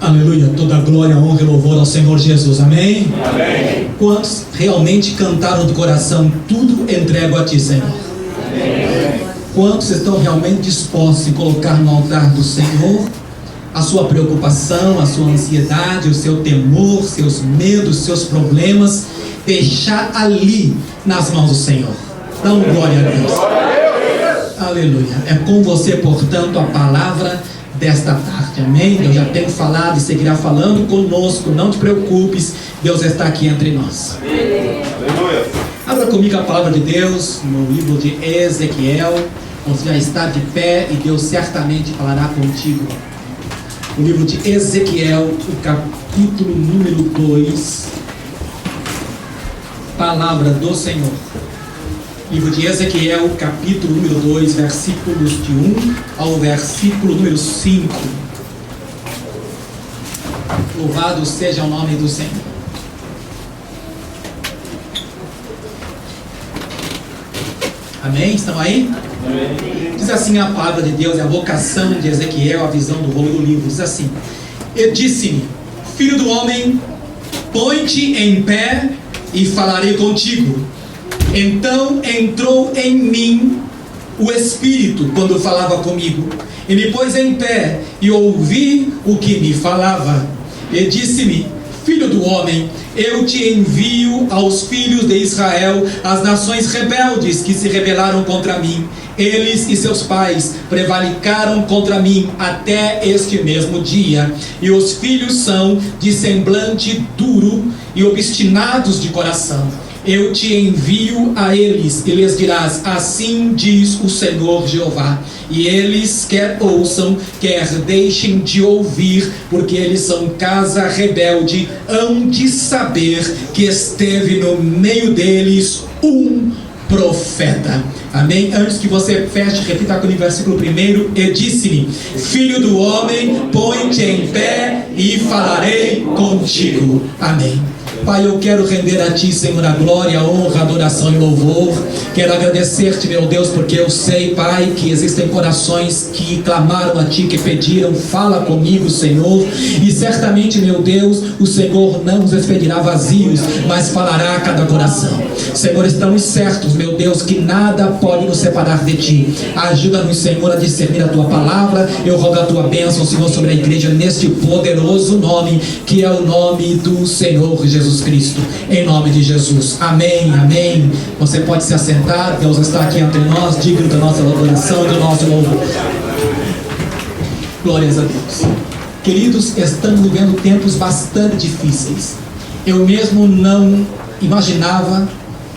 Aleluia, toda glória, honra e louvor ao Senhor Jesus, amém? Amém. Quantos realmente cantaram do coração, tudo entrego a Ti, Senhor? Amém. Quantos estão realmente dispostos em colocar no altar do Senhor a sua preocupação, a sua ansiedade, o seu temor, seus medos, seus problemas, deixar ali nas mãos do Senhor? Dão glória a Deus. Aleluia. É com você, portanto, a palavra desta tarde, amém? Deus já tem falado e seguirá falando conosco, não te preocupes, Deus está aqui entre nós. Aleluia. Abra comigo a palavra de Deus no livro de Ezequiel. Você já está de pé e Deus certamente falará contigo. O livro de Ezequiel, o capítulo número 2, palavra do Senhor. Livro de Ezequiel, capítulo número 2, versículos de 1 ao versículo número 5. Louvado seja o nome do Senhor. Amém? Estão aí? Amém. Diz assim a palavra de Deus, é a vocação de Ezequiel, a visão do rolo do livro. Diz assim: E disse-me, filho do homem, põe-te em pé e falarei contigo. Então entrou em mim o Espírito quando falava comigo, e me pôs em pé e ouvi o que me falava. E disse-me, filho do homem, eu te envio aos filhos de Israel, as nações rebeldes que se rebelaram contra mim. Eles e seus pais prevaricaram contra mim até este mesmo dia. E os filhos são de semblante duro e obstinados de coração. Eu te envio a eles e lhes dirás, assim diz o Senhor Jeová. E eles quer ouçam, quer deixem de ouvir, porque eles são casa rebelde, hão de saber que esteve no meio deles um profeta. Amém? Antes que você feche, repita comigo o versículo 1. E disse-me, filho do homem, põe-te em pé e falarei contigo. Amém. Pai, eu quero render a Ti, Senhor, a glória, a honra, a adoração e louvor. Quero agradecer-te, meu Deus, porque eu sei, Pai, que existem corações que clamaram a Ti, que pediram, fala comigo, Senhor. E certamente, meu Deus, o Senhor não nos expedirá vazios, mas falará a cada coração. Senhor, estamos certos, meu Deus, que nada pode nos separar de Ti. Ajuda-nos, Senhor, a discernir a Tua palavra. Eu rogo a Tua bênção, Senhor, sobre a igreja, neste poderoso nome, que é o nome do Senhor Jesus Cristo, em nome de Jesus, amém, amém. Você pode se assentar, Deus está aqui entre nós, digno da nossa adoração e do nosso louvor. Glórias a Deus. Queridos, estamos vivendo tempos bastante difíceis. Eu mesmo não imaginava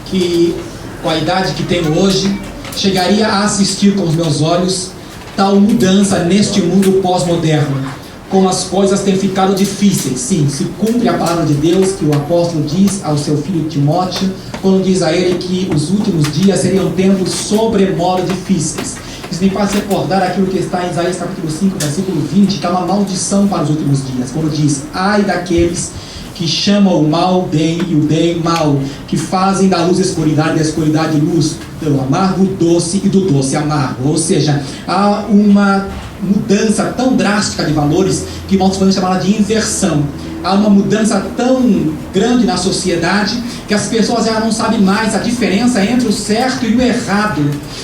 que, com a idade que tenho hoje, chegaria a assistir com os meus olhos tal mudança neste mundo pós-moderno. Como as coisas têm ficado difíceis. Sim, se cumpre a palavra de Deus que o apóstolo diz ao seu filho Timóteo, quando diz a ele que os últimos dias seriam tempos sobremodo difíceis. Isso me faz recordar aquilo que está em Isaías capítulo 5, versículo 20, que é uma maldição para os últimos dias, quando diz, ai daqueles que chamam o mal bem e o bem mal, que fazem da luz escuridade e da escuridade luz, do amargo doce e do doce amargo. Ou seja, há uma mudança tão drástica de valores que nós podemos chamar de inversão. Há uma mudança tão grande na sociedade que as pessoas já não sabem mais a diferença entre o certo e o errado.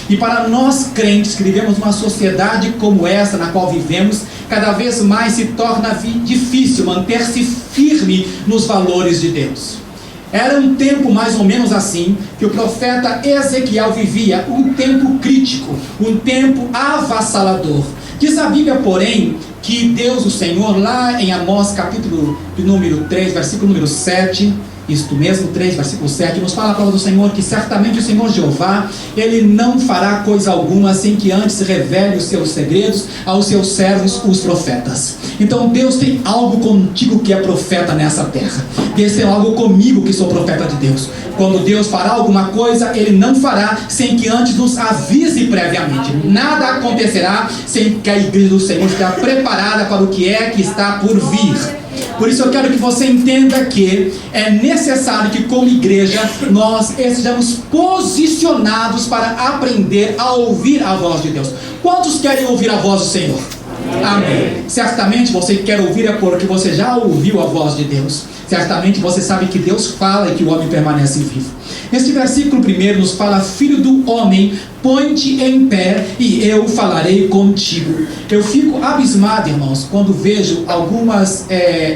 E para nós crentes que vivemos uma sociedade como essa na qual vivemos, cada vez mais se torna difícil manter-se firme nos valores de Deus. Era um tempo mais ou menos assim que o profeta Ezequiel vivia, um tempo crítico, um tempo avassalador. Diz a Bíblia, porém, que Deus, o Senhor, lá em Amós capítulo número 3, versículo número 7, isto mesmo, 3, versículo 7, nos fala a palavra do Senhor que certamente o Senhor Jeová, Ele não fará coisa alguma sem que antes revele os seus segredos aos seus servos, os profetas. Então Deus tem algo contigo que é profeta nessa terra. Deus tem algo comigo que sou profeta de Deus. Quando Deus fará alguma coisa, Ele não fará sem que antes nos avise previamente. Nada acontecerá sem que a igreja do Senhor esteja preparada para o que é que está por vir. Por isso eu quero que você entenda que é necessário que, como igreja, nós estejamos posicionados para aprender a ouvir a voz de Deus. Quantos querem ouvir a voz do Senhor? Amém. Certamente você que quer ouvir é porque você já ouviu a voz de Deus. Certamente você sabe que Deus fala e que o homem permanece vivo. Este versículo primeiro nos fala: filho do homem, põe-te em pé e eu falarei contigo. Eu fico abismado, irmãos, quando vejo algumas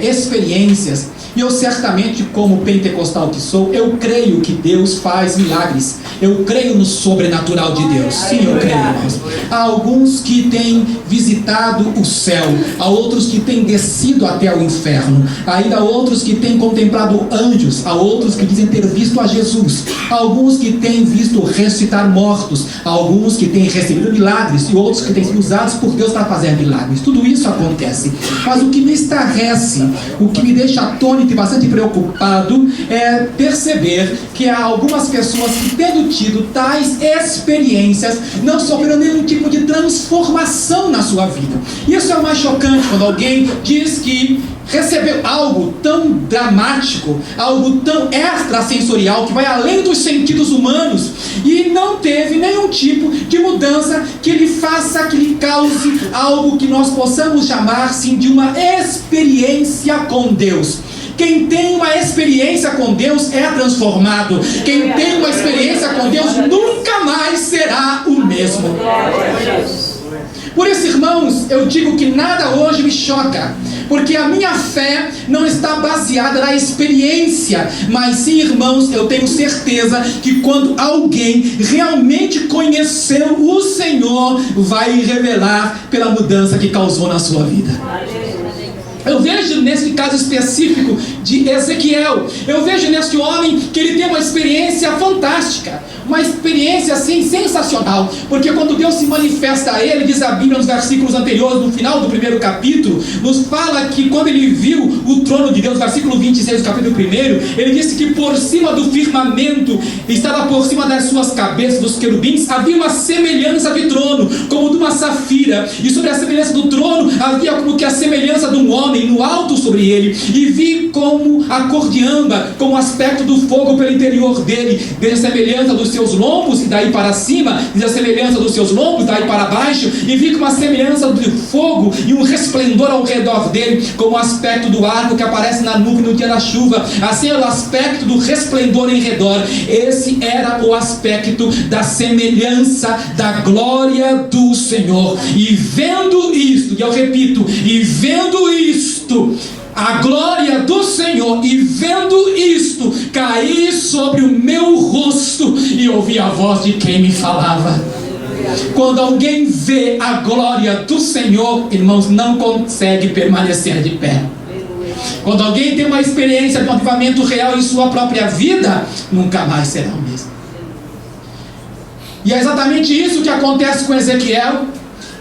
experiências. E eu certamente, como pentecostal que sou, eu creio que Deus faz milagres. Eu creio no sobrenatural de Deus. Sim, eu creio, irmãos. Há alguns que têm visitado o céu. Há outros que têm descido até o inferno. Ainda há outros que têm contemplado anjos. Há outros que dizem ter visto a Jesus. Há alguns que têm visto ressuscitar mortos. Há alguns que têm recebido milagres. E outros que têm sido usados por Deus para fazer milagres. Tudo isso acontece. Mas o que me estarrece, o que me deixa atônito e bastante preocupado é perceber que há algumas pessoas que, tendo tido tais experiências, não sofreram nenhum tipo de transformação na sua vida. Isso é o mais chocante, quando alguém diz que recebeu algo tão dramático, algo tão extrasensorial, que vai além dos sentidos humanos, e não teve nenhum tipo de mudança que lhe faça, que lhe cause algo que nós possamos chamar, sim, de uma experiência com Deus. Quem tem uma experiência com Deus é transformado. Quem tem uma experiência com Deus nunca mais será o mesmo. Por isso, irmãos, eu digo que nada hoje me choca, porque a minha fé não está baseada na experiência, mas sim, irmãos, eu tenho certeza que quando alguém realmente conheceu o Senhor, vai revelar pela mudança que causou na sua vida. Eu vejo nesse caso específico de Ezequiel, eu vejo nesse homem que ele tem uma experiência fantástica, uma experiência assim sensacional, porque quando Deus se manifesta a ele, diz a Bíblia nos versículos anteriores, no final do primeiro capítulo, nos fala que quando ele viu o trono de Deus, versículo 26 do capítulo 1, ele disse que por cima do firmamento, estava por cima das suas cabeças, dos querubins, havia uma semelhança de trono, como de uma safira, e sobre a semelhança do trono, havia como que a semelhança de um homem no alto sobre ele, e vi como a cor de âmbar, como o aspecto do fogo pelo interior dele, desde a semelhança dos seus lombos, e daí para cima, desde a semelhança dos seus lombos, daí para baixo, e vi como a semelhança de fogo, e um resplendor ao redor dele, como o aspecto do arco que aparece na nuvem no dia da chuva. Assim era o aspecto do resplendor em redor. Esse era o aspecto da semelhança da glória do Senhor. E vendo isto, e eu repito, e vendo isto, a glória do Senhor, e vendo isto, caí sobre o meu rosto e ouvi a voz de quem me falava. Quando alguém vê a glória do Senhor, irmãos, não consegue permanecer de pé. Quando alguém tem uma experiência de um avivamento real em sua própria vida, nunca mais será o mesmo. E é exatamente isso que acontece com Ezequiel.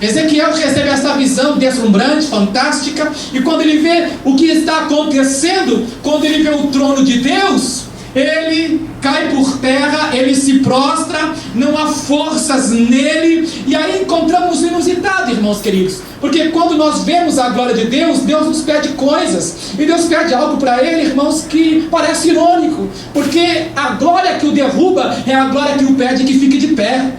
Ezequiel recebe essa visão deslumbrante, fantástica, e quando ele vê o que está acontecendo, quando ele vê o trono de Deus, ele cai por terra, ele se prostra, não há forças nele, e aí encontramos o inusitado, irmãos queridos, porque quando nós vemos a glória de Deus, Deus nos pede coisas, e Deus pede algo para ele, irmãos, que parece irônico, porque a glória que o derruba é a glória que o pede que fique de pé.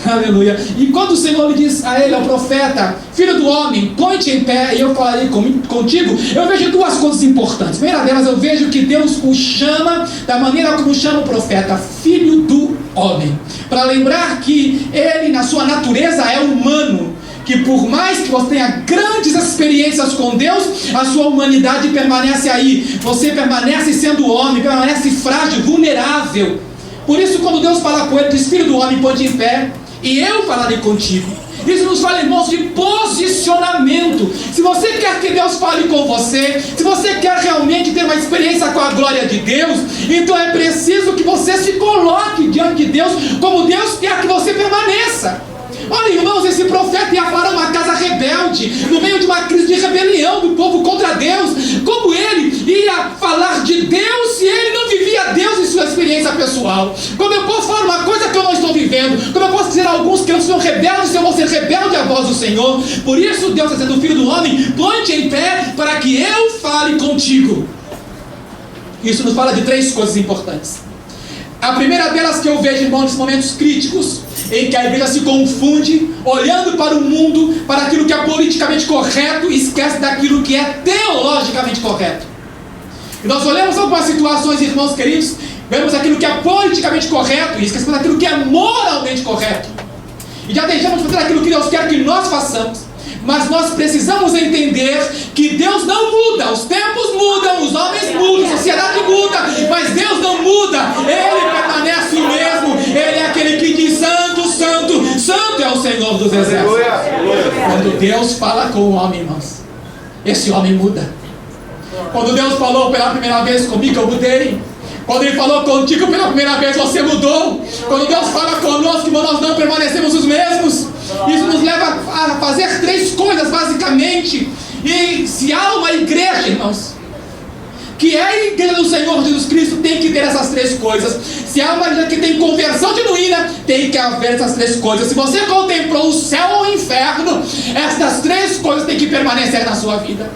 Aleluia. E quando o Senhor lhe diz a ele, ao profeta: filho do homem, põe-te em pé e eu falarei contigo, eu vejo duas coisas importantes. Primeira delas, eu vejo que Deus o chama da maneira como chama o profeta, filho do homem, para lembrar que ele, na sua natureza, é humano, que por mais que você tenha grandes experiências com Deus, a sua humanidade permanece aí. Você permanece sendo homem, permanece frágil, vulnerável. Por isso, quando Deus fala com ele, diz: filho do homem, põe-te em pé e eu falarei contigo. Isso nos fala, irmãos, de posicionamento. Se você quer que Deus fale com você, se você quer realmente ter uma experiência com a glória de Deus, então é preciso que você se coloque diante de Deus como Deus quer que você permaneça. Olha, irmãos, esse profeta ia para uma casa rebelde, no meio de uma crise de rebelião do povo contra Deus. Como ele ia falar de Deus se ele não vivia Deus em sua experiência pessoal? Como eu posso falar uma coisa que eu não estou vivendo? Como eu posso dizer a alguns que eu sou rebelde se eu vou ser rebelde à voz do Senhor? Por isso Deus está dizendo: filho do homem, põe-te em pé para que eu fale contigo. Isso nos fala de três coisas importantes. A primeira delas que eu vejo, irmãos, nesses momentos críticos, em que a igreja se confunde, olhando para o mundo, para aquilo que é politicamente correto, e esquece daquilo que é teologicamente correto. E nós olhamos algumas situações, irmãos queridos, vemos aquilo que é politicamente correto e esquecemos daquilo que é moralmente correto. E já deixamos de fazer aquilo que Deus quer que nós façamos. Mas nós precisamos entender que Deus não muda. Os tempos mudam, os homens mudam, a sociedade muda, mas Deus não muda. Ele permanece o mesmo. Ele é aquele que diz: santo, santo, santo é o Senhor dos exércitos. Quando Deus fala com o homem, irmãos, esse homem muda. Quando Deus falou pela primeira vez comigo, eu mudei. Quando Ele falou contigo pela primeira vez, você mudou. Quando Deus fala conosco, nós não permanecemos os mesmos. Isso nos leva a fazer 3 coisas basicamente. E se há uma igreja, irmãos, que é a igreja do Senhor Jesus Cristo, tem que ter essas 3 coisas. Se há uma igreja que tem conversão genuína, tem que haver essas 3 coisas. Se você contemplou o céu ou o inferno, essas 3 coisas têm que permanecer na sua vida.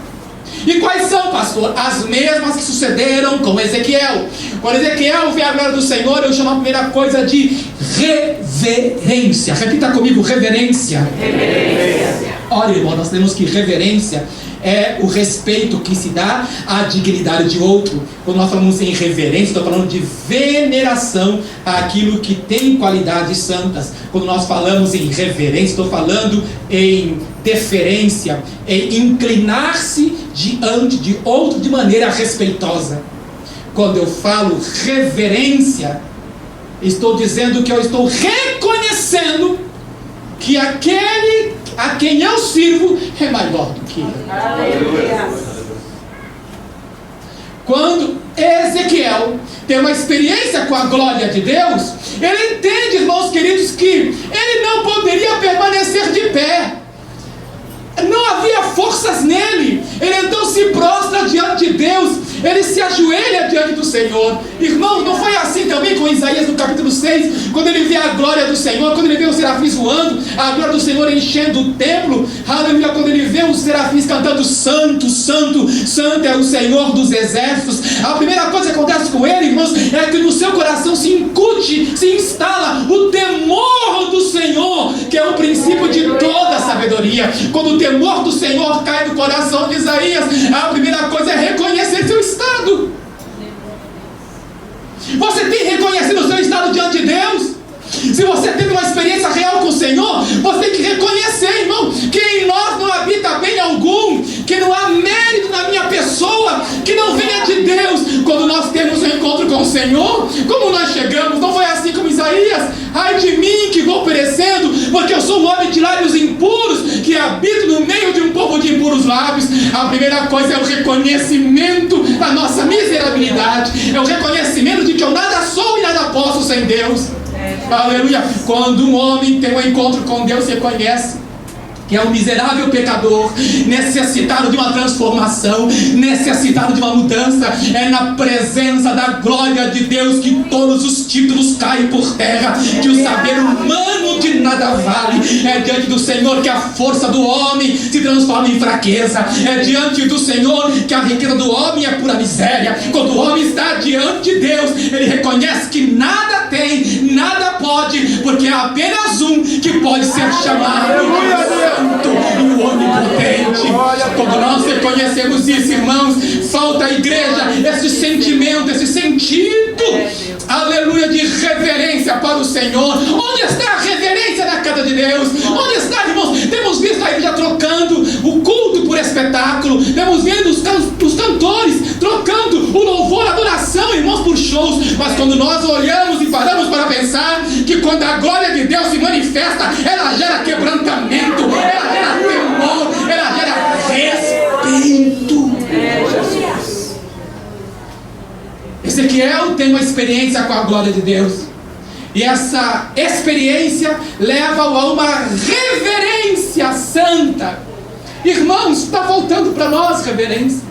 E quais são, pastor? As mesmas que sucederam com Ezequiel. Quando Ezequiel vê a glória do Senhor, eu chamo a primeira coisa de reverência. Repita comigo: reverência. Reverência. Olha, irmão, nós temos que reverência é o respeito que se dá à dignidade de outro. Quando nós falamos em reverência, estou falando de veneração àquilo que tem qualidades santas. Quando nós falamos em reverência, estou falando em deferência, em inclinar-se diante de outro de maneira respeitosa. Quando eu falo reverência, estou dizendo que eu estou reconhecendo que aquele a quem eu sirvo é maior do que eu. Aleluia. Quando Ezequiel tem uma experiência com a glória de Deus, ele entende, irmãos queridos, que ele não poderia permanecer de pé. Não havia forças nele. Ele então se prostra diante de Deus. Ele se ajoelha diante do Senhor. Irmãos, não foi assim também com Isaías no capítulo 6, quando ele vê a glória do Senhor, quando ele vê os serafins voando, a glória do Senhor enchendo o templo, aleluia, quando ele vê os serafins cantando: santo, santo, santo é o Senhor dos exércitos. A primeira coisa que acontece com ele, irmãos, é que no seu coração se incute, se instala o temor do Senhor, que é o princípio de toda a sabedoria. Quando o temor do Senhor cai no coração de Isaías, a primeira coisa é reconhecer seu estado. Você tem reconhecido o seu estado diante de Deus? Se você teve uma experiência real com o Senhor, você tem que reconhecer, irmão, que em nós não habita bem algum, que não há mérito na minha pessoa, que não venha de Deus. Quando nós temos um encontro com o Senhor, como nós chegamos? Não foi assim como Isaías: ai de mim que vou perecendo, porque eu sou um homem de lábios impuros, que habito no meio de um povo de impuros lábios. A primeira coisa é o reconhecimento da nossa miserabilidade, é o reconhecimento de que eu nada sou e nada posso sem Deus. Aleluia. Quando um homem tem um encontro com Deus, reconhece que é um miserável pecador, necessitado de uma transformação, necessitado de uma mudança. É na presença da glória de Deus que todos os títulos caem por terra, que o saber humano de nada vale. É diante do Senhor que a força do homem se transforma em fraqueza. É diante do Senhor que a riqueza do homem é pura miséria. Quando o homem está diante de Deus, ele reconhece que nada tem, nada pode, porque é apenas um que pode ser chamado e o onipotente. Quando nós reconhecemos isso, irmãos, falta à igreja esse sentimento, esse sentido, aleluia, de reverência para o Senhor. Onde está a reverência na casa de Deus? Onde está, irmãos? Temos visto a igreja trocando o culto por espetáculo, temos visto os cantores trocando o louvor, a adoração, irmãos, por shows. Mas quando nós olhamos e paramos para pensar que quando a glória de Deus se manifesta, ela gera quebrantamento, ela gera temor, ela gera respeito. Ezequiel tem uma experiência com a glória de Deus, e essa experiência leva-o a uma reverência santa. Irmãos, está faltando para nós reverência.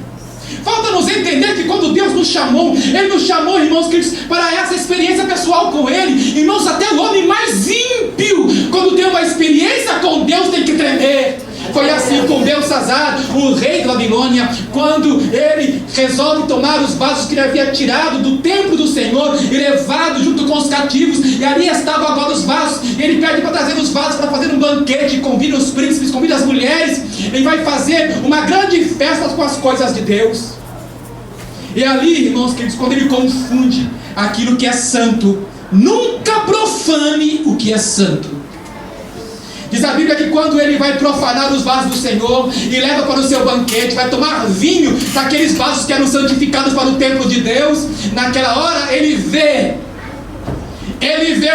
Falta-nos entender que quando Deus nos chamou, Ele nos chamou, irmãos queridos, para essa experiência pessoal com Ele. Irmãos, até o homem mais ímpio, quando tem uma experiência com Deus, tem que tremer. Foi assim com Belsazar, o rei da Babilônia, quando ele resolve tomar os vasos que ele havia tirado do templo do Senhor e levado junto com os cativos, e ali estavam agora os vasos. Ele pede para trazer os vasos para fazer um banquete, convida os príncipes, convida as mulheres, e vai fazer uma grande festa com as coisas de Deus. E ali, irmãos queridos, quando ele confunde aquilo que é santo, nunca profane o que é santo. Diz a Bíblia que quando ele vai profanar os vasos do Senhor e leva para o seu banquete, vai tomar vinho daqueles vasos que eram santificados para o templo de Deus, naquela hora ele vê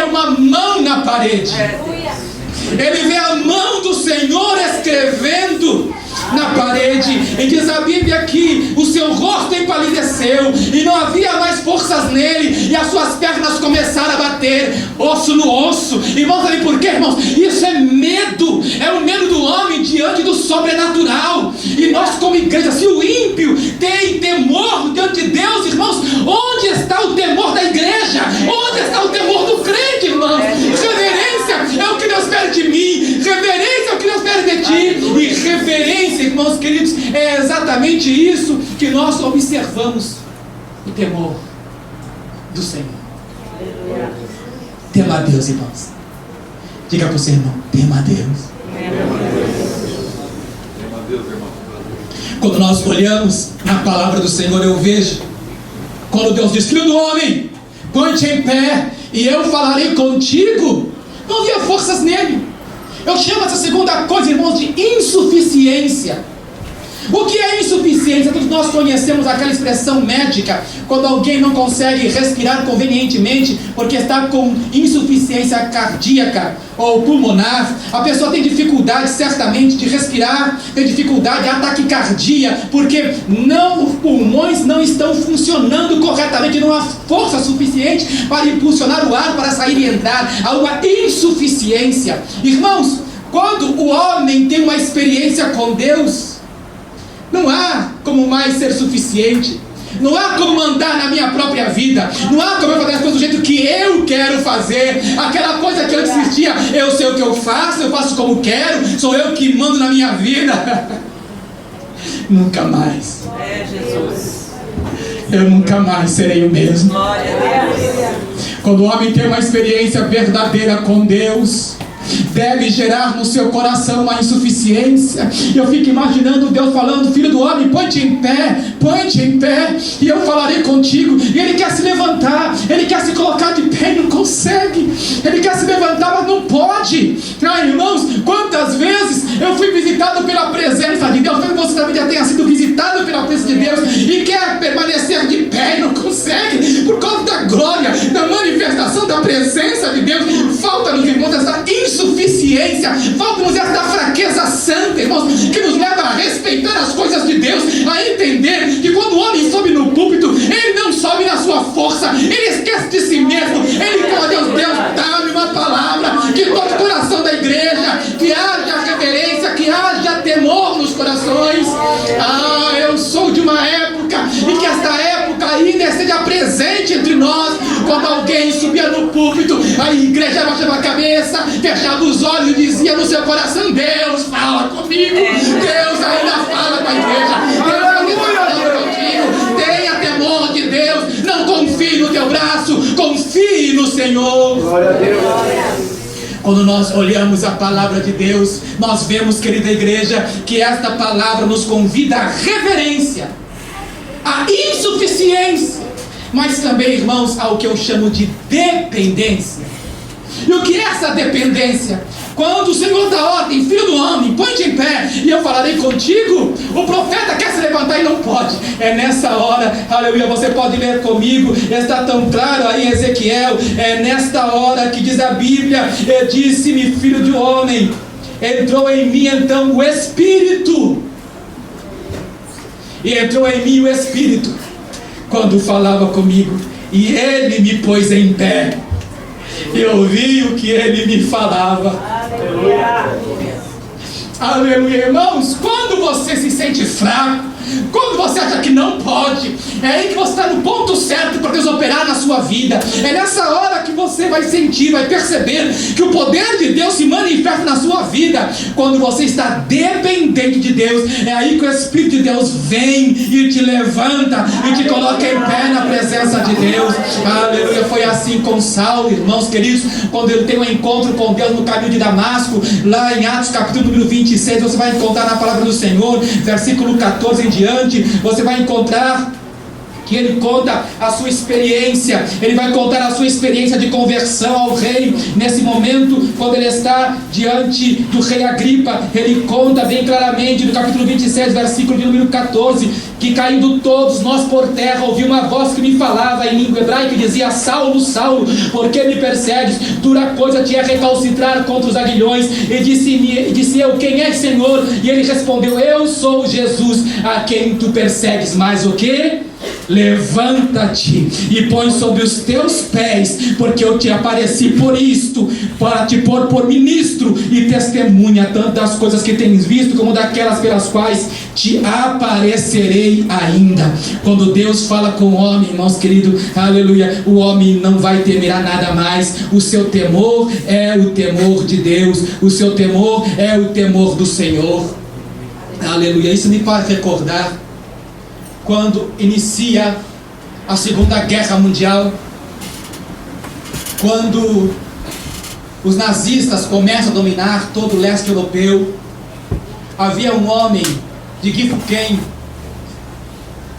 uma mão na parede. Ele vê a mão do Senhor escrevendo na parede, e diz a Bíblia que o seu rosto empalideceu e não havia mais forças nele, e as suas pernas começaram a bater, osso no osso. Irmãos, sabe por quê, irmãos? Isso é medo, é o medo do homem diante do sobrenatural. E nós como igreja, se o ímpio tem temor diante de Deus, irmãos, onde está o temor da igreja? Onde está o temor do crente, irmãos? Reverência é o que Deus pede de mim, reverência é o que Deus pede de ti, e reverência, irmãos queridos, é exatamente isso que nós observamos: o temor do Senhor. Tema a Deus, irmãos. Diga para o seu irmão: tema a Deus. Quando nós olhamos na palavra do Senhor, eu vejo quando Deus diz: filho do homem, põe-te em pé e eu falarei contigo. Não havia forças nele. Eu chamo essa segunda coisa, irmãos, de insuficiência. O que é insuficiência? Todos nós conhecemos aquela expressão médica, quando alguém não consegue respirar convenientemente porque está com insuficiência cardíaca ou pulmonar. A pessoa tem dificuldade certamente de respirar, tem dificuldade de taquicardia, porque os pulmões não estão funcionando corretamente, não há força suficiente para impulsionar o ar para sair e entrar. Há uma insuficiência. Irmãos, quando o homem tem uma experiência com Deus, não há como mais ser suficiente. Não há como mandar na minha própria vida. Não há como eu fazer as coisas do jeito que eu quero fazer. Aquela coisa que antes existia: eu sei o que eu faço como quero, sou eu que mando na minha vida. Nunca mais. Jesus. Eu nunca mais serei o mesmo. Quando o homem tem uma experiência verdadeira com Deus, deve gerar no seu coração uma insuficiência. Eu fico imaginando Deus falando: filho do homem, põe-te em pé, e eu falarei contigo. E ele quer se levantar, ele quer se colocar de pé e não consegue. Ele quer se levantar, mas não pode. Irmãos, quantas vezes eu fui visitado pela presença de Deus? Talvez você também já tenha sido visitado pela presença de Deus e quer permanecer de pé e não consegue, por causa da glória, da manifestação da presença de Deus. Falta-nos, irmãos, essa insuficiência, falta-nos esta fraqueza santa, irmãos, que nos leva a respeitar as coisas de Deus, a entender que quando o homem sobe no púlpito, ele não sobe na sua força, ele esquece de si mesmo, ele fala: Deus, dá-me uma palavra que toque o coração da igreja, que haja reverência, que haja temor nos corações. Eu sou de uma época em que esta época ainda esteja presente entre nós, quando alguém subia no púlpito, a igreja baixava a cabeça, fechava os olhos e dizia no seu coração: Deus fala comigo, Deus ainda fala com a igreja, Deus ainda está falando contigo. Tenha temor de Deus, não confie no teu braço, confie no Senhor. Glória a Deus. Quando nós olhamos a palavra de Deus, nós vemos, querida igreja, que esta palavra nos convida à reverência, à insuficiência, mas também, irmãos, ao que eu chamo de dependência. E o que é essa dependência? Quando o Senhor dá ordem: filho do homem, põe-te em pé e eu falarei contigo, o profeta quer se levantar e não pode. É nessa hora, aleluia, você pode ler comigo, está tão claro aí em Ezequiel, é nesta hora que diz a Bíblia: disse-me, filho de homem, entrou em mim então o Espírito, e entrou em mim o Espírito quando falava comigo, e ele me pôs em pé, e ouvi o que ele me falava. Aleluia. Aleluia, irmãos. Quando você se sente fraco, quando você acha que não pode, é aí que você está no ponto certo para Deus operar na sua vida. É nessa hora que você vai sentir, vai perceber que o poder de Deus se manifesta na na sua vida. Quando você está dependente de Deus, é aí que o Espírito de Deus vem e te levanta e te coloca em pé na presença de Deus. Aleluia. Foi assim com Saulo, irmãos queridos, quando ele tem um encontro com Deus no caminho de Damasco, lá em Atos capítulo número 26, você vai encontrar na palavra do Senhor, versículo 14 em diante, você vai encontrar que ele conta a sua experiência. Ele vai contar a sua experiência de conversão ao rei. Nesse momento, quando ele está diante do rei Agripa, ele conta bem claramente no capítulo 26, versículo de número 14, que caindo todos nós por terra, ouvi uma voz que me falava em língua hebraica e dizia: Saulo, Saulo, por que me persegues? Dura coisa te é recalcitrar contra os aguilhões. E disse eu: quem é, Senhor? E ele respondeu: eu sou Jesus, a quem tu persegues. Mas o que? Levanta-te e põe sobre os teus pés, porque eu te apareci por isto, para te pôr por ministro e testemunha, tanto das coisas que tens visto, como daquelas pelas quais te aparecerei ainda. Quando Deus fala com o homem, irmãos queridos, aleluia, o homem não vai temer a nada mais. O seu temor é o temor de Deus, o seu temor é o temor do Senhor. Aleluia. Isso me faz recordar quando inicia a Segunda Guerra Mundial, quando os nazistas começam a dominar todo o leste europeu. Havia um homem de Gifukuen,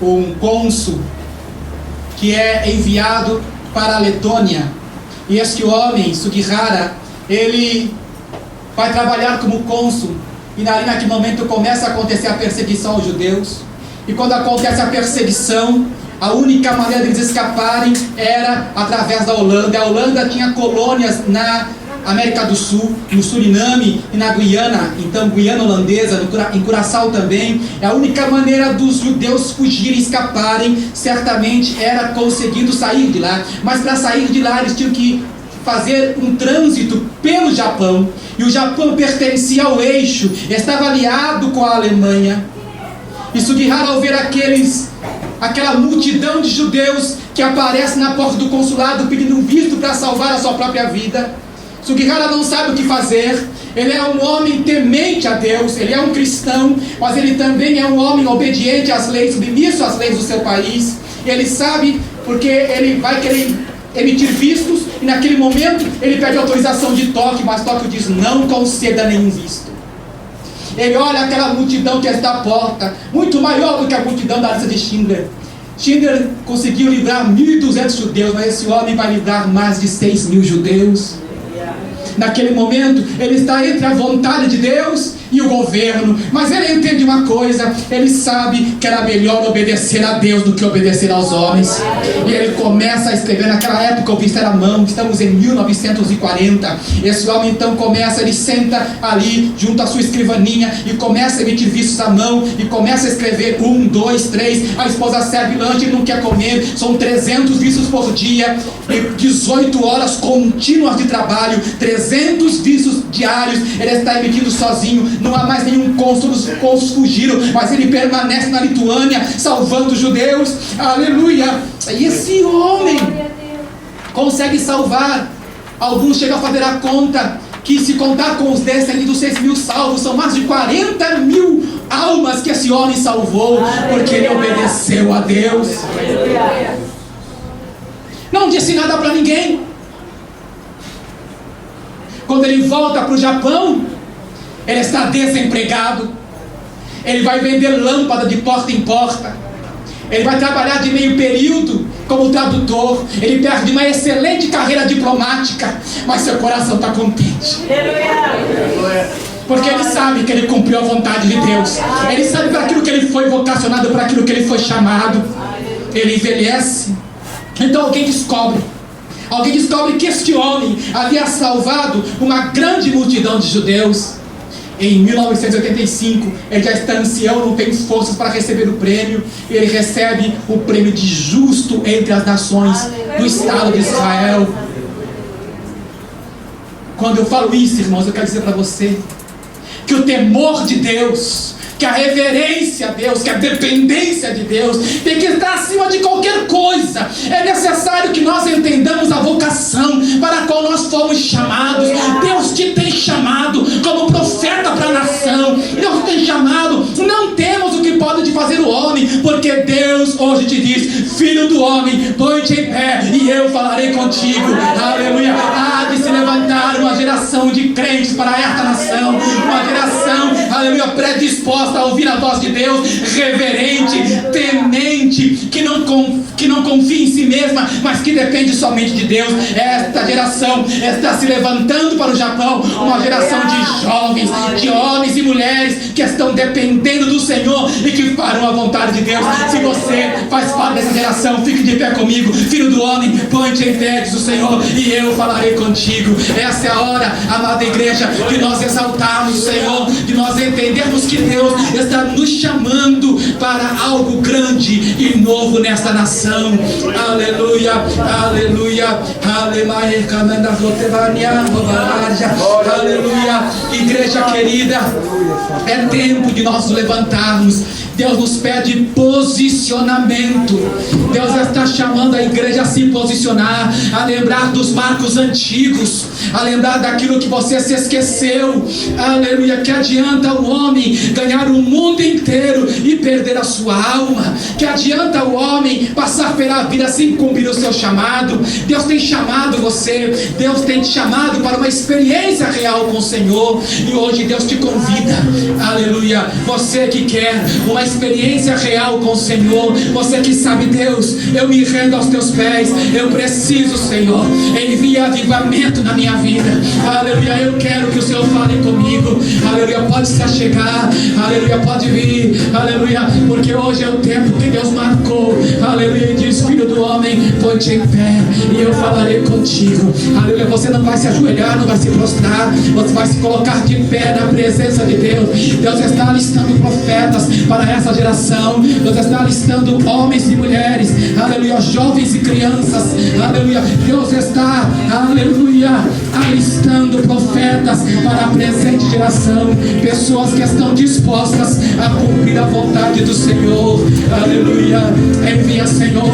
um cônsul, que é enviado para a Letônia, e este homem, Sugihara, ele vai trabalhar como cônsul, e ali naquele momento começa a acontecer a perseguição aos judeus. E quando acontece a perseguição, a única maneira deles escaparem era através da Holanda. A Holanda tinha colônias na América do Sul, no Suriname e na Guiana, então Guiana holandesa, em Curaçao também. A única maneira dos judeus fugirem, escaparem, certamente era conseguindo sair de lá. Mas para sair de lá eles tinham que fazer um trânsito pelo Japão, e o Japão pertencia ao eixo, estava aliado com a Alemanha. E Sugihara, ao ver aquela multidão de judeus que aparece na porta do consulado pedindo um visto para salvar a sua própria vida, Sugihara não sabe o que fazer. Ele é um homem temente a Deus, ele é um cristão, mas ele também é um homem obediente às leis, submisso às leis do seu país. Ele sabe porque ele vai querer emitir vistos, e naquele momento ele pede autorização de Tóquio, mas Tóquio diz: não conceda nenhum visto. Ele olha aquela multidão que está à porta, muito maior do que a multidão da lista de Schindler. Schindler conseguiu livrar 1.200 judeus, mas esse homem vai livrar mais de 6.000 judeus. Naquele momento, ele está entre a vontade de Deus e o governo, mas ele entende uma coisa: ele sabe que era melhor obedecer a Deus do que obedecer aos homens. E ele começa a escrever. Naquela época o visto era à mão, estamos em 1940. Esse homem então começa, ele senta ali junto à sua escrivaninha e começa a emitir vistos à mão, e começa a escrever 1, 2, 3. A esposa serve lanche, ele não quer comer. São 300 vistos por dia, e 18 horas contínuas de trabalho, 300 vistos diários. Ele está emitindo sozinho. Não há mais nenhum cônsul, os cônsuls fugiram, mas ele permanece na Lituânia, salvando os judeus. Aleluia! E esse homem consegue salvar. Alguns chegam a fazer a conta que, se contar com os descendentes dos 6.000 salvos, são mais de 40.000 almas que esse homem salvou, porque ele obedeceu a Deus. Não disse nada para ninguém. Quando ele volta para o Japão, ele está desempregado. Ele vai vender lâmpada de porta em porta. Ele vai trabalhar de meio período como tradutor. Ele perde uma excelente carreira diplomática, mas seu coração está contente, porque ele sabe que ele cumpriu a vontade de Deus. Ele sabe para aquilo que ele foi vocacionado, para aquilo que ele foi chamado. Ele envelhece. Então alguém descobre que este homem havia salvado uma grande multidão de judeus. Em 1985, ele já está ancião, não tem forças para receber o prêmio. Ele recebe o prêmio de justo entre as nações do Estado de Israel. Quando eu falo isso, irmãos, eu quero dizer para você que o temor de Deus, que a reverência a Deus, que a dependência de Deus tem que estar acima de qualquer coisa. É necessário que nós entendamos a vocação para a qual nós fomos chamados. Deus te tem chamado como não temos o que pode te fazer o homem, porque Deus hoje te diz: filho do homem, põe-te em pé e eu falarei contigo. Aleluia. Há de se levantar uma geração de crentes para esta nação, uma geração, aleluia, predisposta a ouvir a voz de Deus, reverente, temente, que não confia em si mesma, mas que depende somente de Deus. Esta geração está se levantando para o Japão, uma geração de jovens, de homens e mulheres que estão dependendo do Senhor e que farão a vontade de Deus. Se você faz parte dessa geração, fique de pé comigo. Filho do homem, põe-te em pé, diz o Senhor, e eu falarei contigo. Essa é a hora, amada igreja, de nós exaltarmos o Senhor, de nós entendermos que Deus está nos chamando para algo grande e novo nesta nação. Aleluia, aleluia, aleluia. Igreja querida, é tempo de nós nos levantarmos. Deus nos pede posicionamento. Deus está chamando a igreja a se posicionar, a lembrar dos marcos antigos, a lembrar daquilo que você se esqueceu. Aleluia. Que adianta o homem ganhar o mundo inteiro e perder a sua alma? Que adianta o homem passar pela vida sem cumprir o seu chamado? Deus tem chamado você, Deus tem te chamado para uma experiência real com o Senhor, e hoje Deus te convida. Aleluia. Você que quer uma experiência real com o Senhor, você que sabe: Deus, eu me rendo aos teus pés, eu preciso, Senhor, envia avivamento na minha vida. Aleluia. Eu quero que o Senhor fale comigo. Aleluia. Pode se achegar. Aleluia. Pode vir. Aleluia. Porque hoje é o tempo que Deus marcou. Aleluia. E diz: filho do homem, põe-te em pé e eu falarei contigo. Aleluia. Você não vai se ajoelhar, não vai se prostrar, você vai se colocar de pé na presença de Deus. Deus está alistando profetas para essa geração. Deus está alistando homens e mulheres, aleluia, jovens e crianças, aleluia. Deus está, aleluia, alistando profetas para a presente geração, pessoas que estão dispostas a cumprir a vontade do Senhor. Aleluia. Envia, Senhor.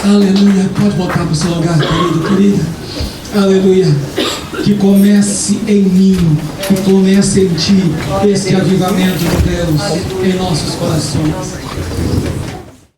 Aleluia. Pode voltar para o seu lugar, querido, querida. Aleluia. Que comece em mim, que comece em ti este avivamento de Deus em nossos corações.